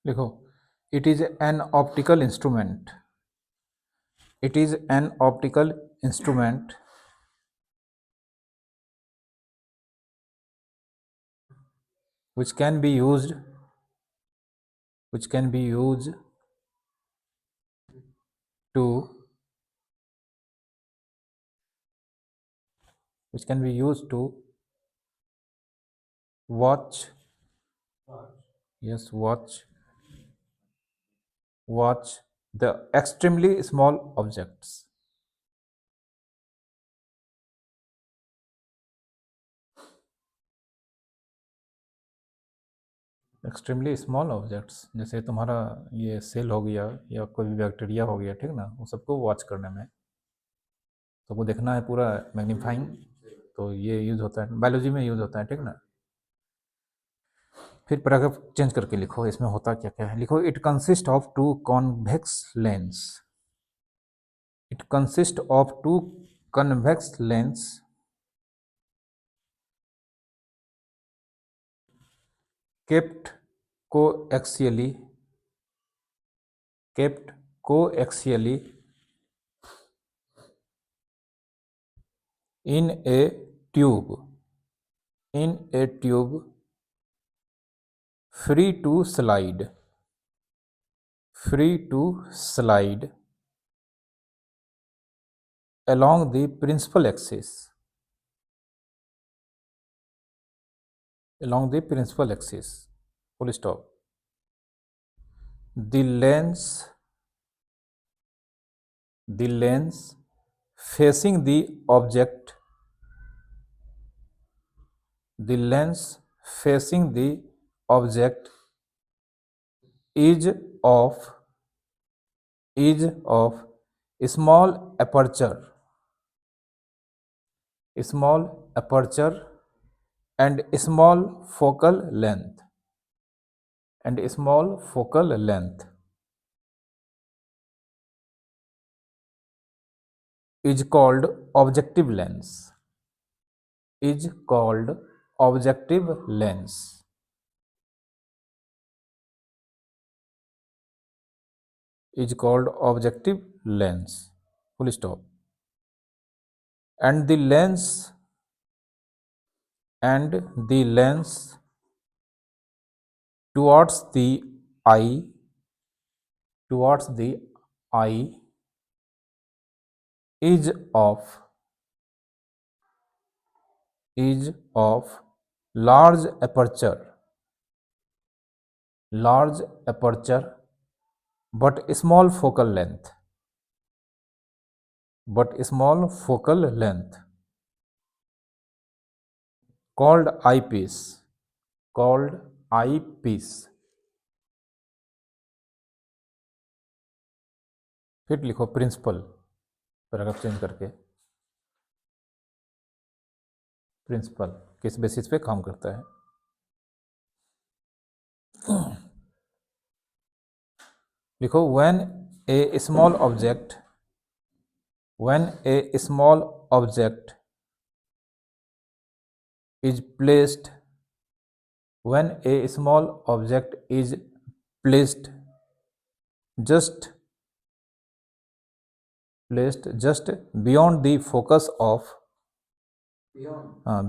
लिखो, it is an optical instrument, it is an optical instrument which can be used, which can be used to, which can be used to watch, yes, watch the extremely small objects, extremely small objects, जैसे तुम्हारा ये cell हो गया या कोई भी bacteria हो गया, ठीक ना, वो सबको वॉच करने में, सबको देखना है पूरा मैग्नीफाइंग, तो ये यूज़ होता है, बायोलॉजी में यूज़ होता है, ठीक ना। फिर पैराग्राफ चेंज करके लिखो, इसमें होता क्या क्या है। लिखो, it consist of two convex lens, it consist of two convex lens kept coaxially, kept coaxially in a tube, in a tube free to slide, free to slide along the principal axis, along the principal axis, full stop. The lens, the lens facing the object, the lens facing the object is of, is of small aperture, small aperture and small focal length, and small focal length, is called objective lens, is called objective lens, is called objective lens, full stop. And the lens, and the lens towards the eye, towards the eye is of, is of large aperture, large aperture but small focal length, but small focal length, called eyepiece, called eyepiece. फिर लिखो principal, paragraph change करके, principal किस basis पे काम करता है। लिखो, when A small object, when A small object is placed, when a small object is placed just, placed just beyond the focus of,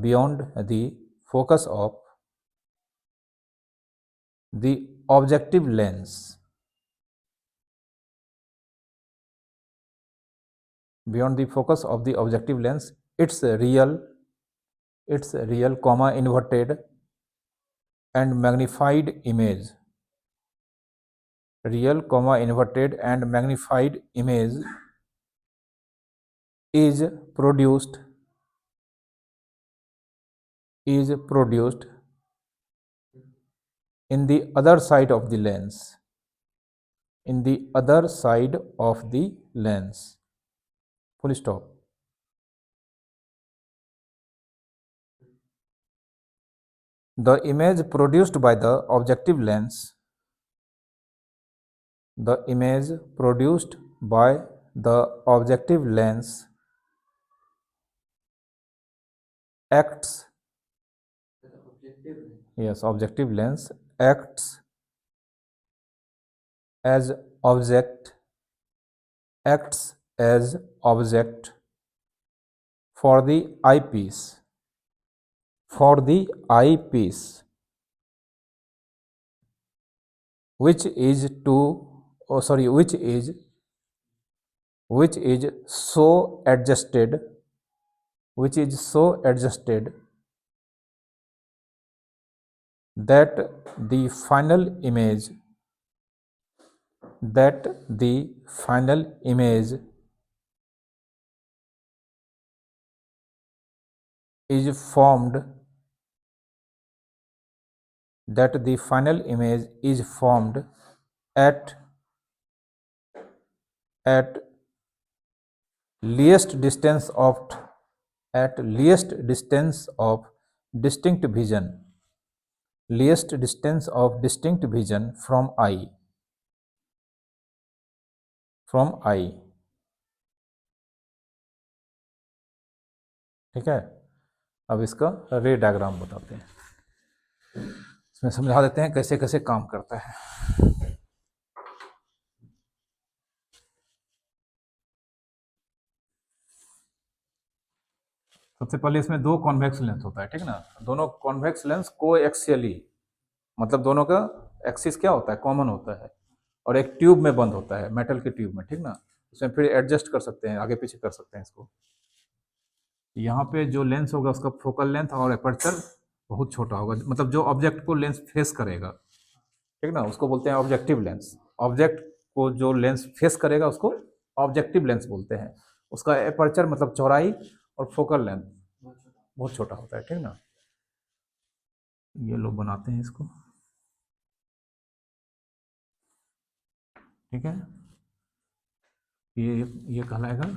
beyond the focus of the objective lens, beyond the focus of the objective lens, its real, its real comma inverted and magnified image, real comma inverted and magnified image is produced, is produced in the other side of the lens, in the other side of the lens, full stop. The image produced by the objective lens, the image produced by the objective lens acts, yes, objective lens acts as object, acts as object for the eyepiece, for the eyepiece, which is to, oh sorry, which is so adjusted, which is so adjusted that the final image, that the final image is formed, that the final image is formed at least distance of, at least distance of distinct vision, least distance of distinct vision from eye, from eye. ठीक है, अब इसका रे diagram बताते हैं, इसमें समझा देते हैं कैसे कैसे काम करता है। सबसे पहले इसमें दो कॉन्वेक्स लेंस होता है, ठीक ना, दोनों कॉन्वेक्स लेंस को एक्सियली, मतलब दोनों का एक्सिस क्या होता है, कॉमन होता है, और एक ट्यूब में बंद होता है, मेटल के ट्यूब में, ठीक ना, इसमें फिर एडजस्ट कर सकते हैं, आगे पीछे कर सकते हैं इसको। यहाँ पे जो लेंस होगा उसका फोकल लेंथ और एपर्चर बहुत छोटा होगा, मतलब जो ऑब्जेक्ट को लेंस फेस करेगा, ठीक ना, उसको बोलते हैं ऑब्जेक्टिव लेंस। ऑब्जेक्ट को जो लेंस फेस करेगा उसको ऑब्जेक्टिव लेंस बोलते हैं। उसका एपर्चर मतलब चौड़ाई और फोकल लेंथ बहुत छोटा होता है, ठीक ना। ये लोग बनाते हैं इसको, ठीक है, ये कहलाएगा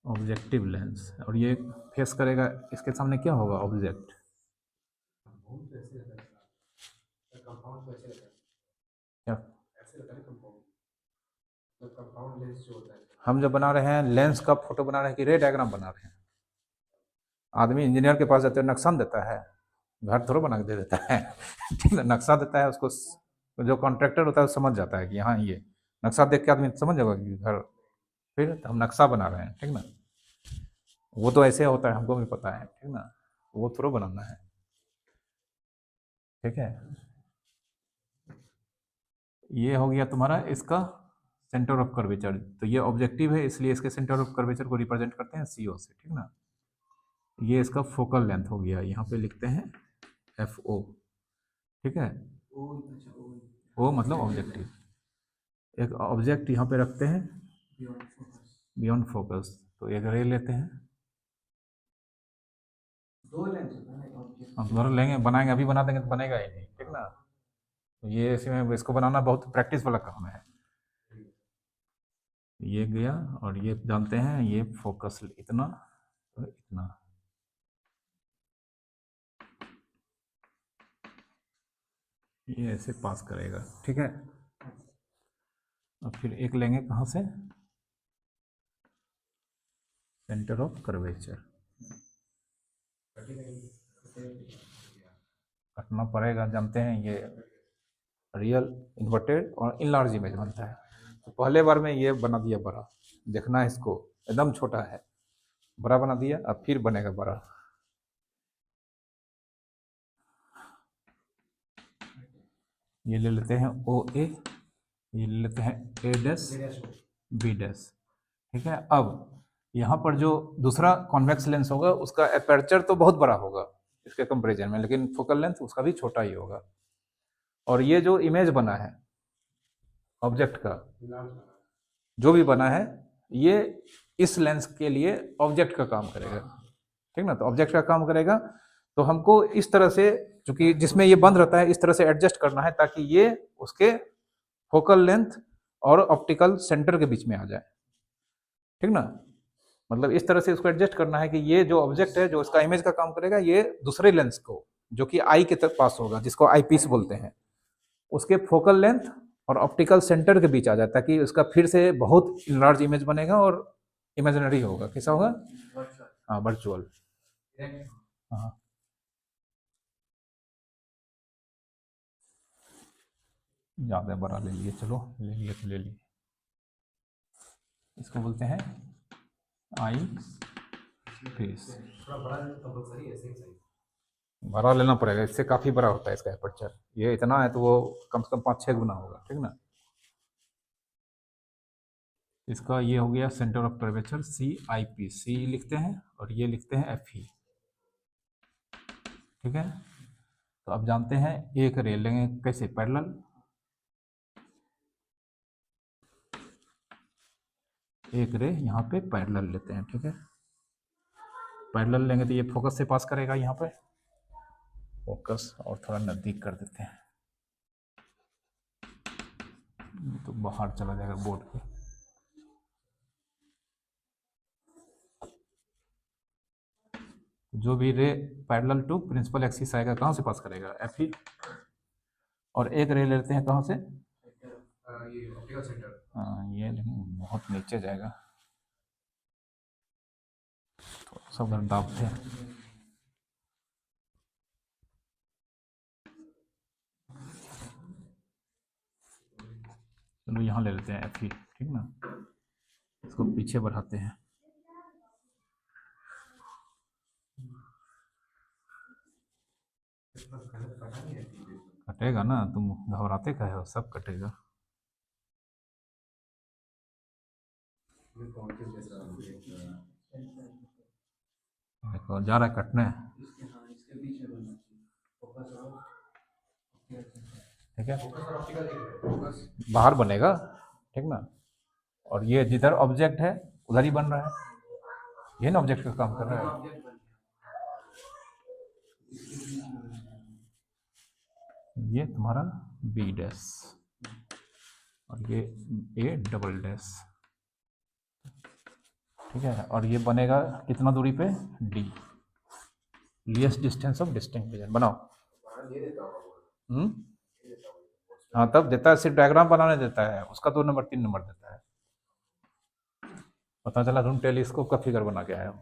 ऑब्जेक्टिव लेंस, और ये फेस करेगा, इसके सामने क्या होगा, ऑब्जेक्ट। क्या हम जब बना रहे हैं लेंस का फोटो बना रहे हैं कि रे डायग्राम बना रहे हैं, आदमी इंजीनियर के पास जाते हैं, नक्शा देता है, घर थोड़ा बना के दे देता है ठीक है, नक्शा देता है, उसको जो कॉन्ट्रैक्टर होता है वो समझ जाता है कि हाँ ये नक्शा देख के आदमी समझ जाएगा कि घर, फिर हम नक्शा बना रहे हैं, ठीक ना। वो तो ऐसे होता है, हमको भी पता है, ठीक ना, वो थोड़ा बनाना है, ठीक है। ये हो गया तुम्हारा इसका सेंटर ऑफ कर्वेचर, तो ये ऑब्जेक्टिव है इसलिए इसके सेंटर ऑफ कर्वेचर को रिप्रेजेंट करते हैं CO से, ठीक ना। ये इसका फोकल लेंथ हो गया, यहाँ पे लिखते हैं FO, ठीक है, O मतलब ऑब्जेक्टिव। एक ऑब्जेक्ट यहाँ पे रखते हैं बियॉन्ड फोकस, तो एक रे लेते हैं, हम दोनों लेंगे, बनाएंगे, अभी बना देंगे तो बनेगा ही नहीं, ठीक ना। तो ये इसमें इसको बनाना बहुत प्रैक्टिस वाला काम है। ये गया, और ये जानते हैं ये फोकस इतना तो इतना, ये ऐसे पास करेगा, ठीक है। अब फिर एक लेंगे कहाँ से, सेंटर ऑफ कर्वेचर, कटना पड़ेगा, जानते हैं ये रियल इन्वर्टेड और इनलार्ज इमेज बनता है। तो पहले बार में ये बना दिया बड़ा, देखना है इसको, एकदम छोटा है, बड़ा बना दिया, अब फिर बनेगा बड़ा। ये ले लेते हैं OA, ये ले लेते हैं A', B', ठीक है। अब यहाँ पर जो दूसरा कॉन्वेक्स लेंस होगा उसका एपर्चर तो बहुत बड़ा होगा इसके कंपेरिजन में, लेकिन फोकल लेंथ उसका भी छोटा ही होगा। और ये जो इमेज बना है ऑब्जेक्ट का, जो भी बना है, ये इस लेंस के लिए ऑब्जेक्ट का काम करेगा, ठीक ना। तो ऑब्जेक्ट का काम करेगा, तो हमको इस तरह से, चूंकि जिसमें ये बंद रहता है, इस तरह से एडजस्ट करना है ताकि ये उसके फोकल लेंथ और ऑप्टिकल सेंटर के बीच में आ जाए, ठीक ना। मतलब इस तरह से उसको एडजस्ट करना है कि ये जो ऑब्जेक्ट है जो इसका इमेज का काम करेगा, ये दूसरे लेंस को जो कि आई के तक पास होगा, जिसको आई पीस बोलते हैं, उसके फोकल लेंथ और ऑप्टिकल सेंटर के बीच आ जाए, ताकि उसका फिर से बहुत लार्ज इमेज बनेगा और इमेजिनरी होगा, कैसा होगा, हाँ वर्चुअल, हाँ। ज़्यादा बड़ा ले लिए, चलो ले लिए तो ले लिए। इसको बोलते हैं आई पीस। बड़ा लेना पड़ेगा, इससे काफ़ी बड़ा होता है इसका एपर्चर। ये इतना है तो वो कम से कम 5-6 गुना होगा, ठीक ना। इसका ये हो गया centre of curvature, C I P. C लिखते हैं और ये लिखते हैं एफ ई, ठीक है। तो अब जानते हैं एक रे लेंगे कैसे, पैरेलल। एक रे यहाँ पे पैरेलल लेते हैं, ठीक है। पैरेलल लेंगे तो ये फोकस से पास करेगा यहाँ पे, फोकस और थोड़ा नज़दीक कर देते हैं, तो बाहर चला जाएगा बोर्ड के। जो भी ray parallel to principal axis आएगा कहाँ से पास करेगा, एफ ई। और एक रे लेते हैं कहाँ से, ये ऑप्टिकल सेंटर। हाँ ये लेकिन बहुत नीचे जाएगा, थोड़ा सा उधर दाबते हैं। चलो यहाँ ले लेते हैं एफ ई, ठीक ना। इसको पीछे बढ़ाते हैं, कटेगा ना, तुम घबराते का हो, सब कटेगा। देखो जा रहा है कटने, ठीक है, बाहर बनेगा, ठीक ना। और ये जिधर ऑब्जेक्ट है उधर ही बन रहा है, ये ना ऑब्जेक्ट का काम कर रहा है। ये तुम्हारा बी डैश और ये ए डबल डैश, ठीक है। और ये बनेगा कितना दूरी पे, D, least distance of distinct region. बनाओ। हाँ तब देता है, सिर्फ डायग्राम बनाने देता है, उसका 2 नंबर 3 नंबर देता है। पता चला तुम टेलीस्कोप का फिगर बना के आए हो।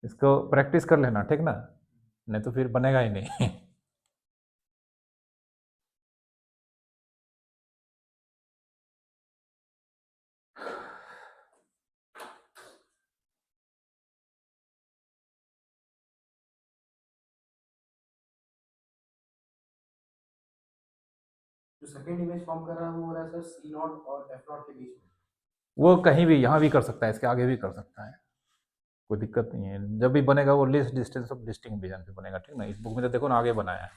इसको प्रैक्टिस कर लेना, ठीक ना, नहीं तो फिर बनेगा ही नहीं। जो सेकंड इमेज फॉर्म कर रहा है वो हो रहा है सर सी नॉट और एफ नॉट के बीच में। वो कहीं भी, यहाँ भी कर सकता है, इसके आगे भी कर सकता है, कोई दिक्कत नहीं है। जब भी बनेगा वो least distance of distinct region पे बनेगा, ठीक ना। इस बुक में तो देखो ना आगे बनाया है,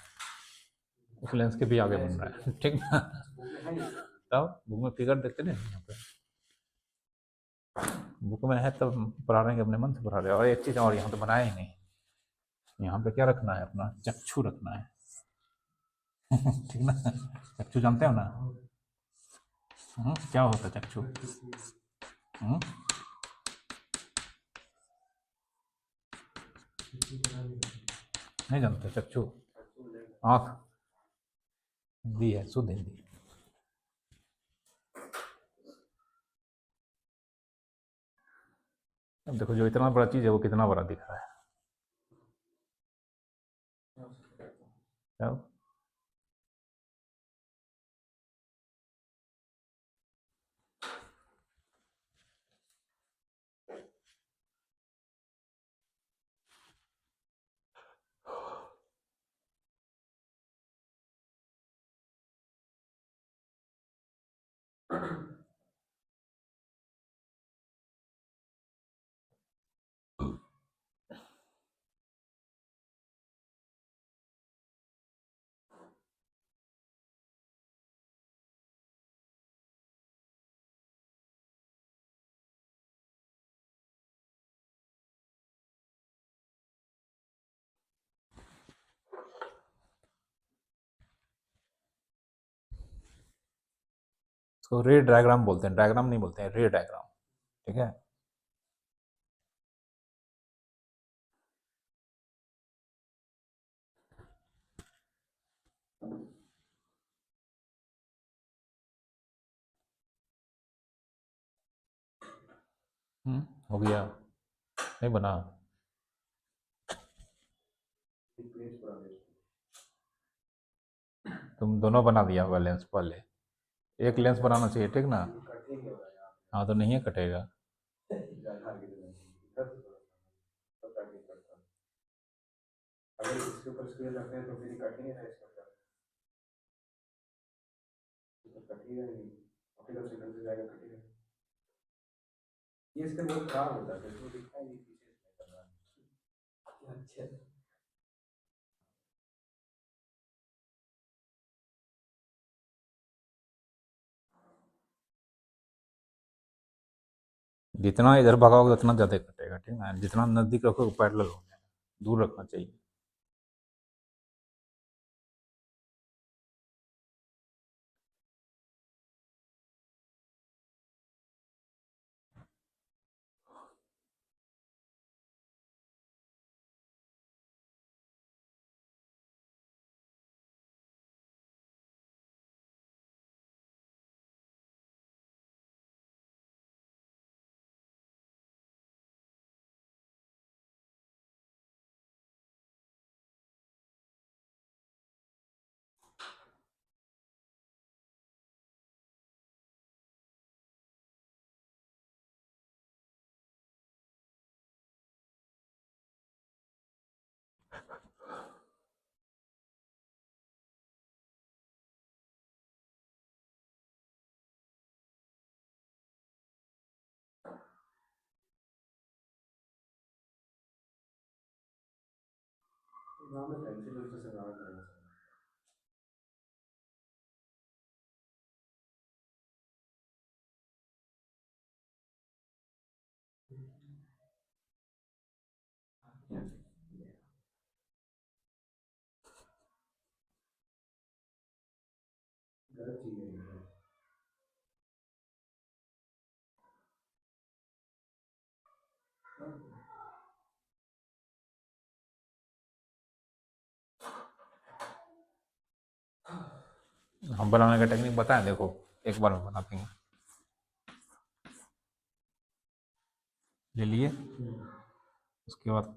उस लेंस के भी आगे बन रहा है, ठीक ना। तब बुक में फिगर देखते ना यहाँ पे, बुक में है तब पढ़ा रहे हैं, अपने मन से पढ़ा रहे हैं। और एक चीज़ और, यहाँ तो बनाया ही नहीं, यहाँ पे क्या रखना है, अपना चक्षु रखना है। ठीक ना, चक्षु जानते हो ना। क्या होता है चक्षु, नहीं जानते चक्षु, आँख, हिंदी है, शुद्ध हिंदी। अब देखो जो इतना बड़ा चीज़ है वो कितना बड़ा दिख रहा है, अब इसको रे डायग्राम बोलते हैं, डायग्राम नहीं बोलते हैं, रे डायग्राम, ठीक है। हो गया, नहीं बना, तुम दोनों बना दिया होगा लेंस पहले। एक लेंस बनाना चाहिए, ठीक ना। हाँ तो नहीं है, कटेगा। जितना इधर भगाओगे उतना ज़्यादा कटेगा, ठीक ना। जितना नज़दीक रखोगे पैरेलल हो जाएगा, दूर रखना चाहिए। हम बनाने का टेक्निक बताएं, देखो एक बार में बना देंगे। ले लिए, उसके बाद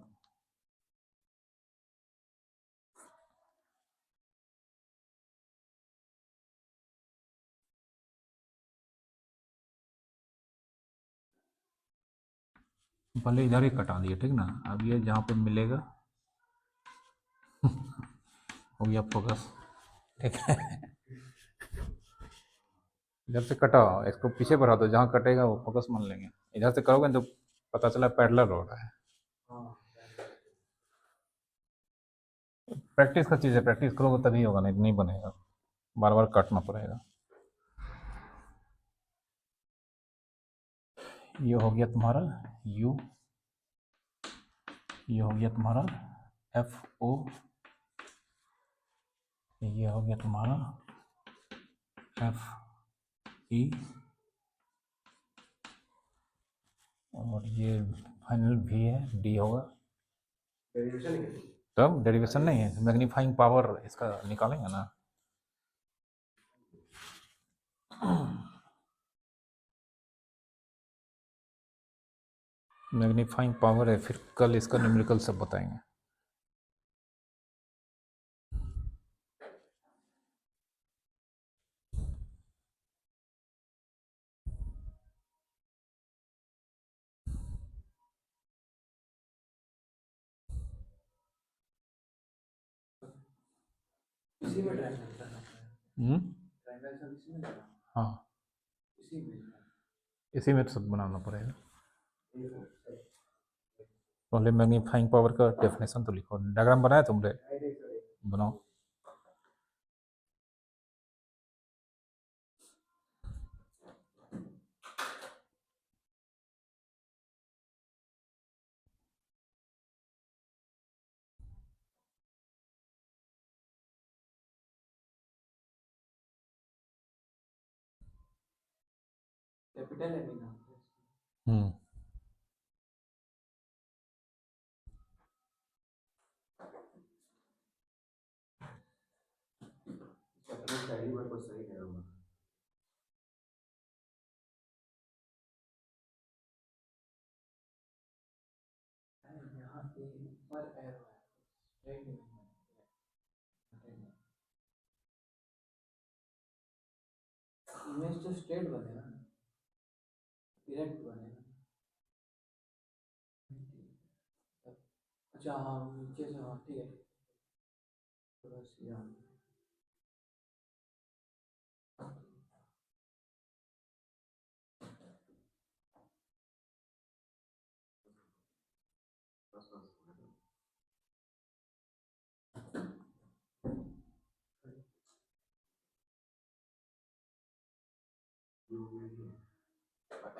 पहले इधर ही कटा दिए, ठीक ना। अब ये जहाँ पे मिलेगा हो गया फोकस, ठीक है। इधर से कटाओ, इसको पीछे बढ़ा दो, जहाँ कटेगा वो फोकस मान लेंगे। इधर से करोगे तो पता चला पैरेलल हो रहा है। प्रैक्टिस का चीज़ है, प्रैक्टिस करोगे तभी होगा, नहीं तो नहीं बनेगा, बार बार काटना पड़ेगा। ये हो गया तुम्हारा यू, ये हो गया तुम्हारा एफ ओ, ये हो गया तुम्हारा एफ ई, और ये फाइनल भी है, डी होगा। तब डेरिवेशन नहीं है, मैग्नीफाइंग पावर इसका निकालेंगे ना। मैग्नीफाइंग पावर है, फिर कल इसका न्यूमेरिकल सब बताएंगे। हाँ, इसी में तो सब बनाना पड़ेगा। पहले मैग्नीफाइंग पावर का डेफिनेशन तो लिखो, डायग्राम बनाया तुमने, बनाओ। हम्म, इमेज तो स्ट्रेट बनेगा ना, डायरेक्ट बनेगा। अच्छा हाँ, नीचे से, हाँ ठीक है, तो बस यहाँ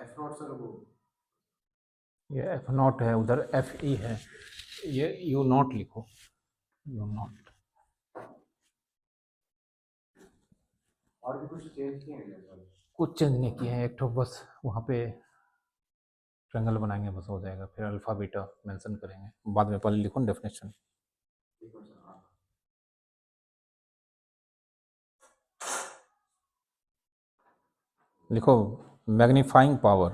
F0 सर वो ये एफ नॉट है, उधर एफ ई है, ये यू नॉट लिखो, यू नॉट। और भी कुछ चेंज किए हैं सर? कुछ चेंज नहीं किए हैं, एक तो बस वहाँ पे ट्रायंगल बनाएंगे, बस हो जाएगा। फिर अल्फ़ा बीटा मेंशन करेंगे बाद में, पहले लिखो डेफिनेशन। ठीक है सर, हाँ। लिखो मैग्नीफाइंग पावर,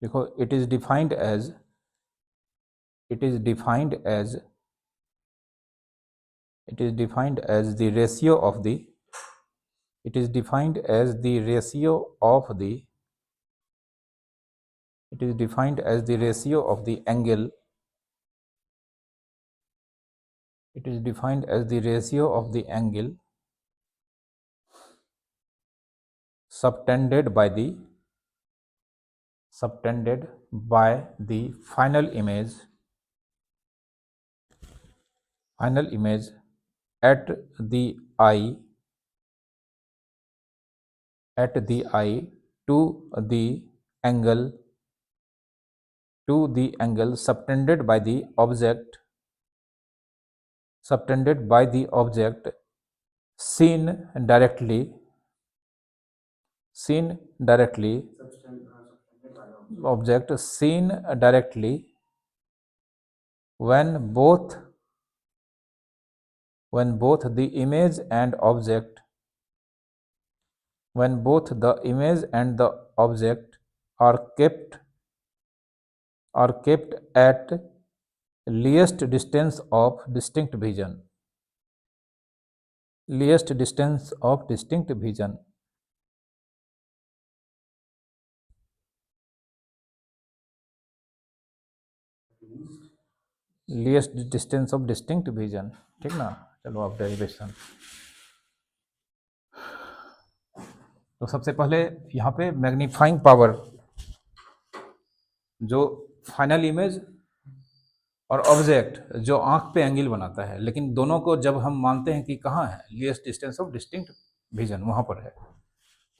लिखो it is defined as, it is defined as, it is defined as the ratio of the, it is defined as the ratio of the, it is defined as the ratio of the angle, it is defined as the ratio of the angle subtended by the, subtended by the final image, final image at the eye, at the eye to the angle, to the angle subtended by the object, subtended by the object seen directly, seen directly, object seen directly when both, when both the image and object, when both the image and the object are kept, are kept at least distance of distinct vision, least distance of distinct vision, least distance of distinct vision। ठीक ना, चलो अब derivation. तो सबसे पहले यहाँ पे magnifying power, जो फाइनल इमेज और ऑब्जेक्ट जो आंख पे एंगल बनाता है, लेकिन दोनों को जब हम मानते हैं कि कहाँ है, least distance of distinct vision वहाँ पर है,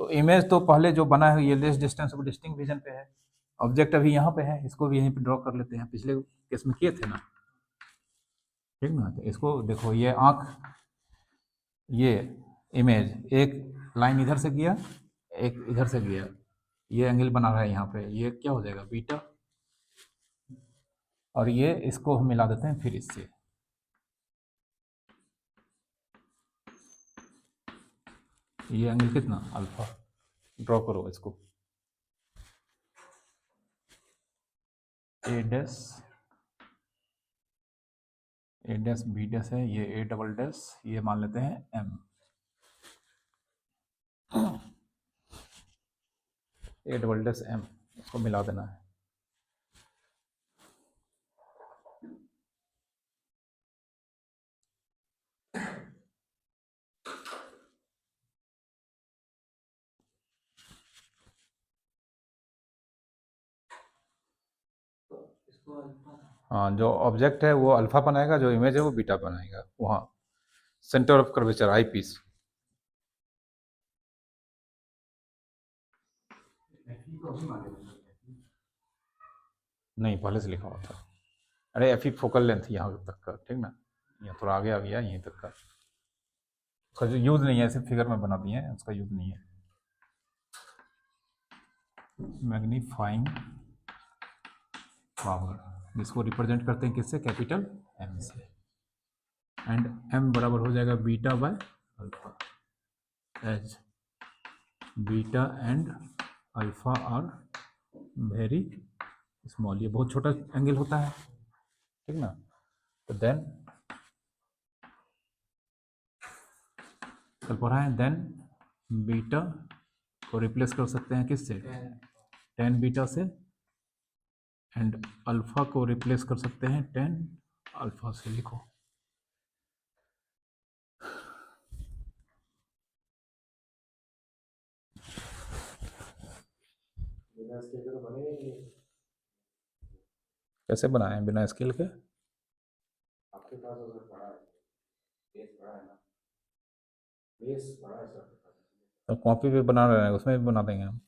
तो इमेज तो पहले जो बना है ये least distance of distinct vision पे है, ऑब्जेक्ट अभी यहाँ पे है, इसको भी यहीं पे ड्रॉ कर लेते हैं, पिछले केस में किए थे ना, ठीक ना। तो इसको देखो, ये आंख, ये इमेज एक लाइन इधर से गया, एक इधर से गया, ये एंगल बना रहा है यहाँ पे, ये क्या हो जाएगा बीटा, और ये इसको हम मिला देते हैं फिर इससे, ये एंगल कितना अल्फा, ड्रॉ करो इसको, A dash, A dash B dash है, ये ए डबल डैश, ये मान लेते हैं M, A double dash M, इसको मिला देना है। हाँ, जो ऑब्जेक्ट है वो अल्फा बनाएगा, जो इमेज है वो बीटा बनाएगा, वहाँ centre of curvature eyepiece. नहीं, पहले से लिखा हुआ था, अरे एफ ई फोकल लेंथ यहाँ तक का, ठीक ना, यहाँ थोड़ा आगे आ गया यहीं तक का, उसका जो यूज़ नहीं है, सिर्फ फिगर में बना दिए हैं, उसका यूज़ नहीं है। मैग्नीफाइंग पावर, जिसको रिप्रेजेंट करते हैं किससे, कैपिटल एम से, एंड एम बराबर हो जाएगा beta by alpha, as beta and alpha are very small, ये बहुत छोटा एंगल होता है, ठीक ना। तो देन कल पढ़ा है, देन बीटा को रिप्लेस कर सकते हैं किससे, टेन बीटा से, एंड अल्फा को रिप्लेस कर सकते हैं टेन अल्फा से। लिखो बिना स्केल के तो बनेगा ही नहीं। कैसे बनाए बिना स्केल के, आपके पास तो सर बड़ा है, बेस बड़ा है ना, बेस बड़ा है सर आपके पास। तो कॉपी पे बना रहे हैं उसमें भी बना देंगे हम।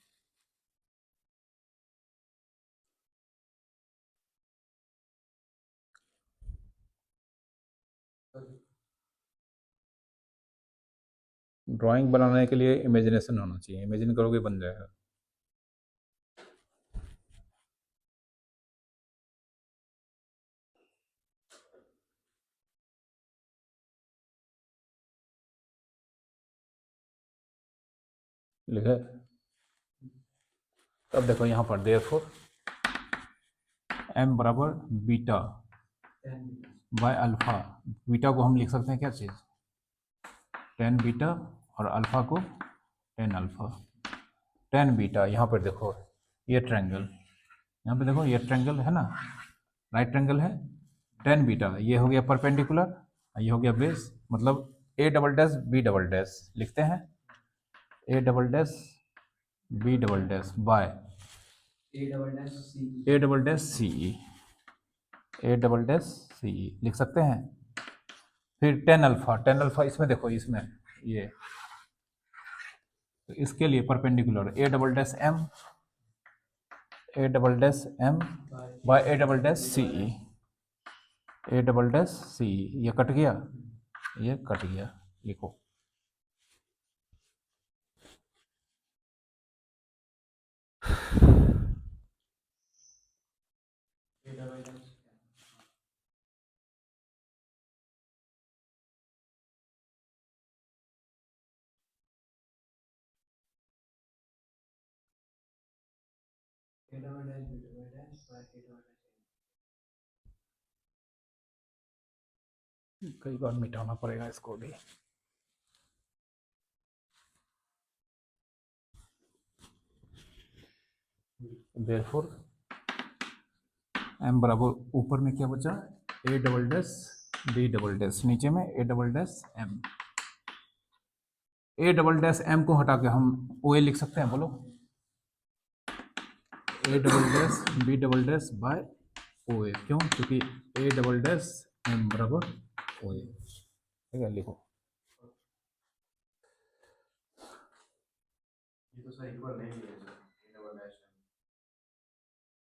ड्राइंग बनाने के लिए इमेजिनेशन होना चाहिए, इमेजिन करोगे बन जाएगा। लिखे, अब देखो यहाँ पर देयरफॉर m बराबर बीटा बाय अल्फा, बीटा को हम लिख सकते हैं क्या चीज़, टेन बीटा, और अल्फा को टेन अल्फा। टेन बीटा, यहाँ पर देखो ये ट्रायंगल, यहाँ पे देखो ये ट्रायंगल है ना, राइट ट्रायंगल है, टेन बीटा ये हो गया परपेंडिकुलर, ये हो गया बेस, मतलब A double dash B double dash लिखते हैं, A double dash B double dash by A double dash C, A double dash C E, A double dash C E लिख सकते हैं। फिर टेन अल्फा, टेन अल्फा इसमें देखो, इसमें ये, तो इसके लिए perpendicular A double dash M, A double dash M by A double dash C E, A double dash C E, ये कट गया, ये कट गया, लिखो A double dash A double dash B double dash by A double dash. कई बार मिटाना पड़ेगा इसको भी। देयरफॉर m बराबर ऊपर में क्या बचा, A double dash B double dash, नीचे में A double dash M, A double dash M को हटा के हम ओ ए लिख सकते हैं, बोलो A double dash B double dash by O A, क्यों, क्योंकि ए डबल डैश एम बराबर ओ ए, ठीक है, लिखो। ये तो सर इक्वल नहीं है sir, A double dash M,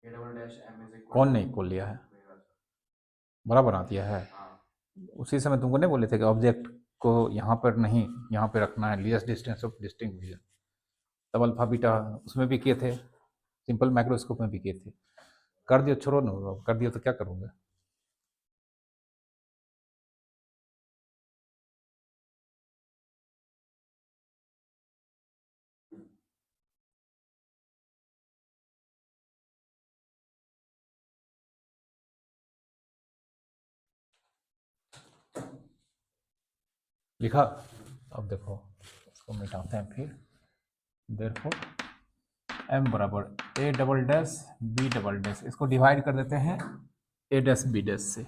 A double dash M is equal, कौन नहीं खोल लिया है, बराबर आ दिया है। उसी समय तुमको नहीं बोले थे कि ऑब्जेक्ट को यहाँ पर नहीं, यहाँ पे रखना है, लिएस्ट डिस्टेंस ऑफ डिस्टिंक्ट विजन, तब अल्फा बीटा उसमें भी किए थे, सिंपल माइक्रोस्कोप में भी किए थे। कर दियो, छोड़ो ना, कर दियो तो क्या करूँगा। लिखा, अब देखो इसको मिटाते हैं फिर। देयरफॉर m बराबर A double dash B double dash, इसको डिवाइड कर देते हैं ए डैश बी डैश से,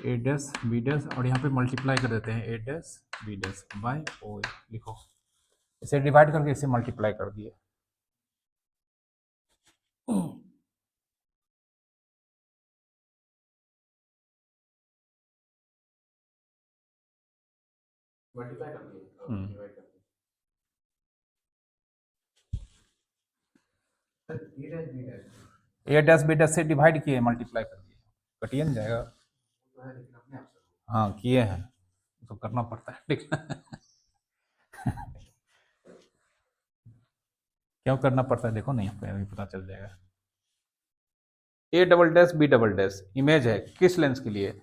ए डैश बी डैश, और यहाँ पे मल्टीप्लाई कर देते हैं ए dash B dash by O ए, लिखो इसे डिवाइड करके इसे मल्टीप्लाई कर दिए। मल्टीप्लाई कर दिए, डिवाइड कर दिए sir, A dash B dash A dash B dash से डिवाइड किए, मल्टीप्लाई कर दिए, कटिए नहीं जाएगा। तो है, लेकिन अपने आप से हाँ किए हैं, तो करना पड़ता है, ठीक है। क्यों करना पड़ता है देखो, नहीं यहाँ पे अभी पता चल जाएगा। A double dash B double dash image है किस लेंस के लिए,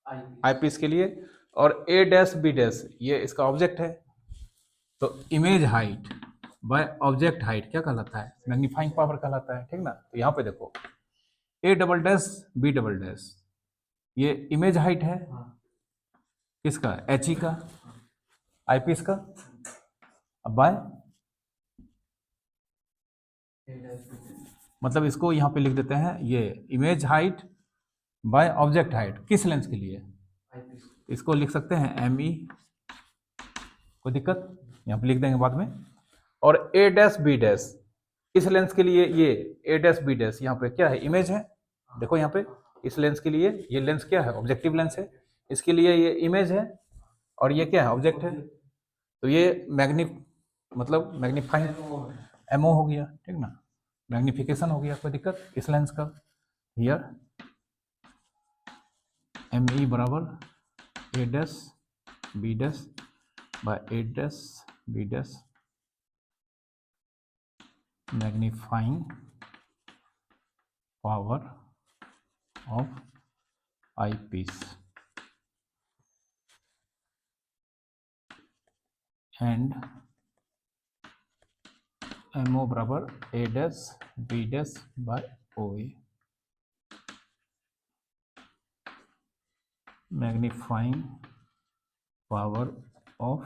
आई पीस के लिए, और ए डैश बी डैश ये इसका ऑब्जेक्ट है, तो image height by object height क्या कहलाता है, मैग्नीफाइंग पावर कहलाता है, ठीक ना। तो यहाँ पे देखो A double dash B double dash, ये इमेज हाइट है किसका, एच ई का, आई पीस का। अब बाय मतलब इसको यहाँ पे लिख देते हैं, ये image height by object height किस लेंस के लिए, इसको लिख सकते हैं एम ई, कोई दिक्कत, यहाँ पे लिख देंगे बाद में। और ए डैश बी डैश इस लेंस के लिए, ये ए डैश बी डैश यहाँ पे क्या है, इमेज है। देखो यहाँ पे इस लेंस के लिए ये लेंस क्या है, ऑब्जेक्टिव लेंस है, इसके लिए ये इमेज है, और ये क्या है, ऑब्जेक्ट है। तो ये मतलब मैग्नीफाइंग एमओ हो गया, ठीक ना, मैग्निफिकेशन हो गया, कोई दिक्कत इस लेंस का। हियर एम ई बराबर A dash B dash by A dash B dash magnifying power of eye piece and M O बराबर A dash B dash by O A magnifying power of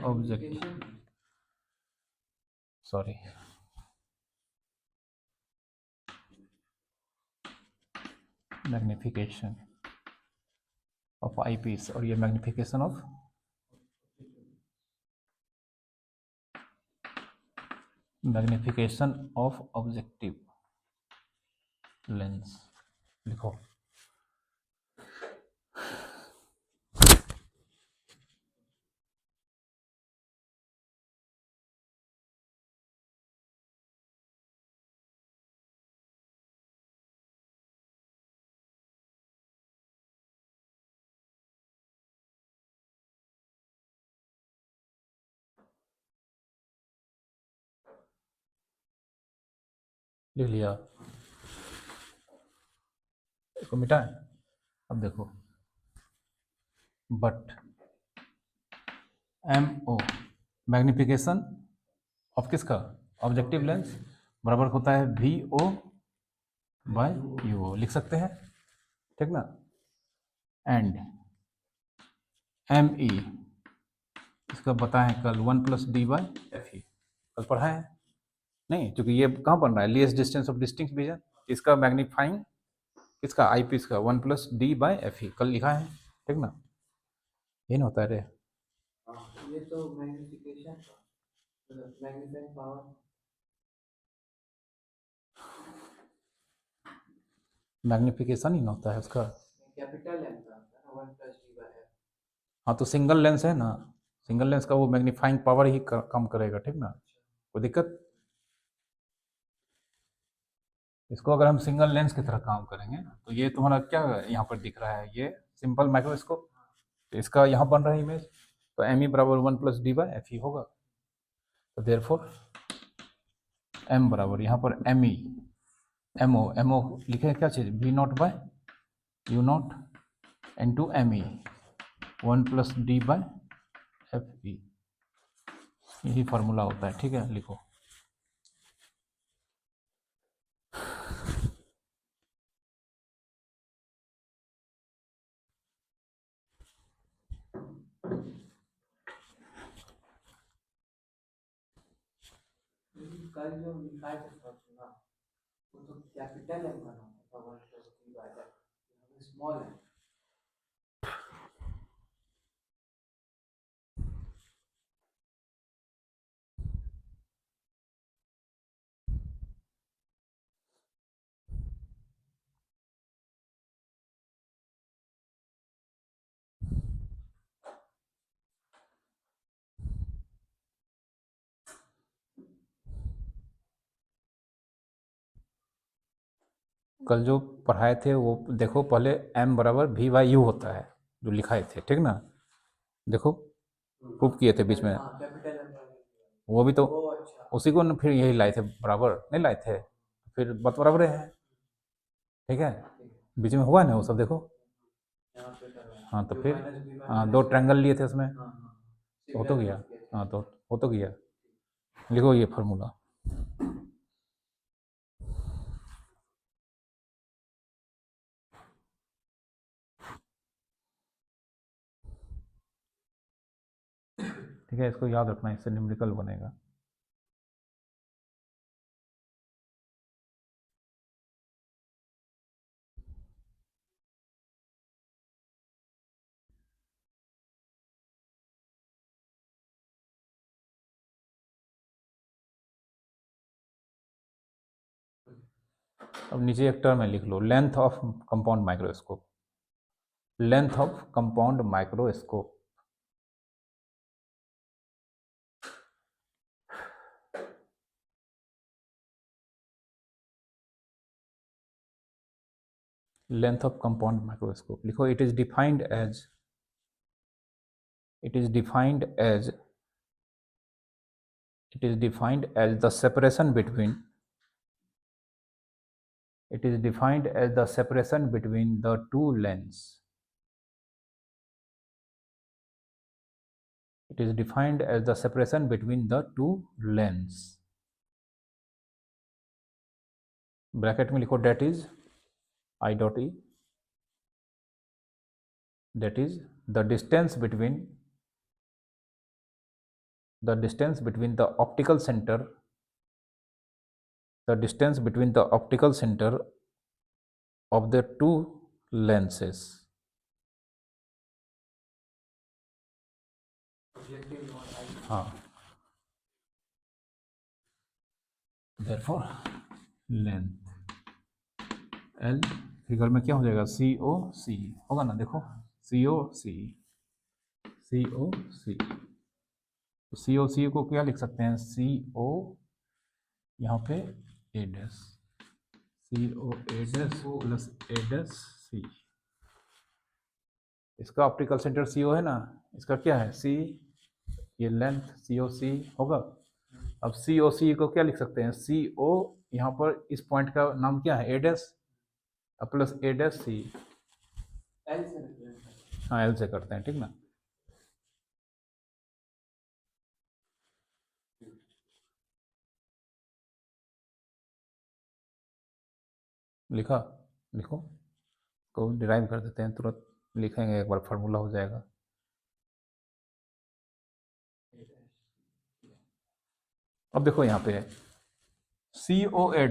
object, sorry magnification of eye piece, और ये magnification of objective lens लिखो। लिख लिया, इसको मिटाएं। अब देखो but M O magnification of किसका, ऑब्जेक्टिव लेंस बराबर होता है V O by U O, लिख सकते हैं, ठीक ना। एंड एम ई इसका बताएं कल 1+d/fe, कल पढ़ा है नहीं, क्योंकि ये कहाँ बन रहा है, least distance of distinct vision, इसका मैग्नीफाइंग इसका आई पीस का 1+d/fe कल लिखा है, ठीक ना। ये नहीं होता है रे, ये तो मैग्निफिकेशन मैग्नीफाइंग पावर, मैग्निफिकेशन ही ना होता है उसका। कैपिटल लेंस का 1+d/f। हाँ तो सिंगल लेंस है ना, सिंगल लेंस का वो मैग्नीफाइंग पावर ही कम करेगा, ठीक ना, कोई दिक्कत। इसको अगर हम सिंगल लेंस की तरह काम करेंगे तो ये तुम्हारा क्या यहाँ पर दिख रहा है, ये सिंपल माइक्रोस्कोप, तो इसका यहाँ बन रहा है इमेज, तो एम ई बराबर 1+d/fe होगा। तो देयरफॉर एम बराबर यहाँ पर एम ई एम ओ लिखे क्या चीज़, V not by U not into M E 1+d/fe, यही फार्मूला होता है, ठीक है, लिखो। कल जो लिखा है फॉर्मूला वो तो कैपिटल एम बना था 1+d/f, स्मॉल है। कल जो पढ़ाए थे वो देखो, पहले m बराबर v/u होता है जो लिखाए थे, ठीक ना, देखो प्रूफ किए थे बीच में, कैपिटल एम वो भी तो वो अच्छा उसी को फिर यही लाए थे, बराबर नहीं लाए थे, फिर बात बराबर है, ठीक है, बीच में हुआ ना वो सब, देखो। यहाँ पे कर रहा है। हाँ तो जो फिर माइनस बी हाँ माइनस 2 ट्रायंगल लिए थे उसमें, हाँ हाँ तो हो तो गया, हाँ तो हो तो गया, लिखो ये फार्मूला। ठीक है, इसको याद रखना, इससे न्यूमेरिकल बनेगा। अब नीचे एक टर्म है, लिख लो, length of compound microscope. Length of compound microscope. Length of compound microscope लिखो, it is defined as the separation between the two lens. It is defined as the separation between the two lens. Bracket में लिखो, that is I dot E, that is the distance between the optical center of the two lenses. हाँ, therefore length L figure में क्या हो जाएगा, COC होगा ना, देखो COC। तो COC को क्या लिख सकते हैं, CO यहाँ पे A dash, CO A dash plus A dash C। इसका ऑप्टिकल सेंटर CO है ना, इसका क्या है C, ये लेंथ COC होगा। अब COC को क्या लिख सकते हैं, CO यहाँ पर इस पॉइंट का नाम क्या है, A dash plus A dash C। हाँ, L से करते हैं, ठीक ना। लिखा, लिखो, को डिराइव कर देते हैं, तुरंत लिखेंगे एक बार, फार्मूला हो जाएगा। अब देखो यहाँ पे COA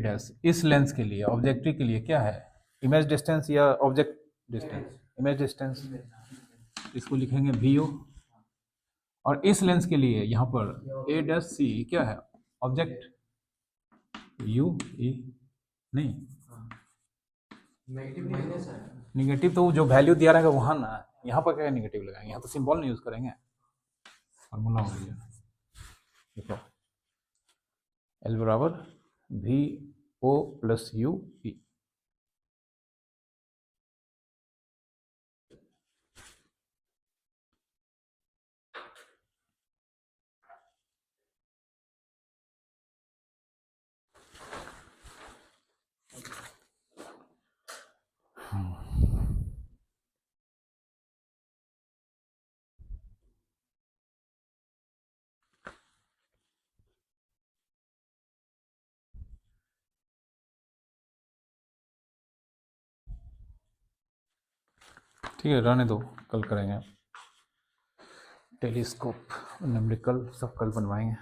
डैश इस लेंस के लिए, ऑब्जेक्टिव के लिए क्या है, इमेज डिस्टेंस या ऑब्जेक्ट डिस्टेंस, इमेज डिस्टेंस, इसको लिखेंगे VO। और इस लेंस के लिए यहाँ पर A डैश C क्या है, ऑब्जेक्ट UE, नहीं निगेटिव तो जो वैल्यू दिया रहेगा वहाँ ना, यहाँ पर क्या निगेटिव लगाएंगे, यहाँ तो सिंबल नहीं यूज करेंगे। फार्मूला हो गया, देखो L बराबर VO प्लस UE। ठीक है, रहने दो, कल करेंगे। टेलीस्कोप न्यूमेरिकल सब कल बनवाएंगे।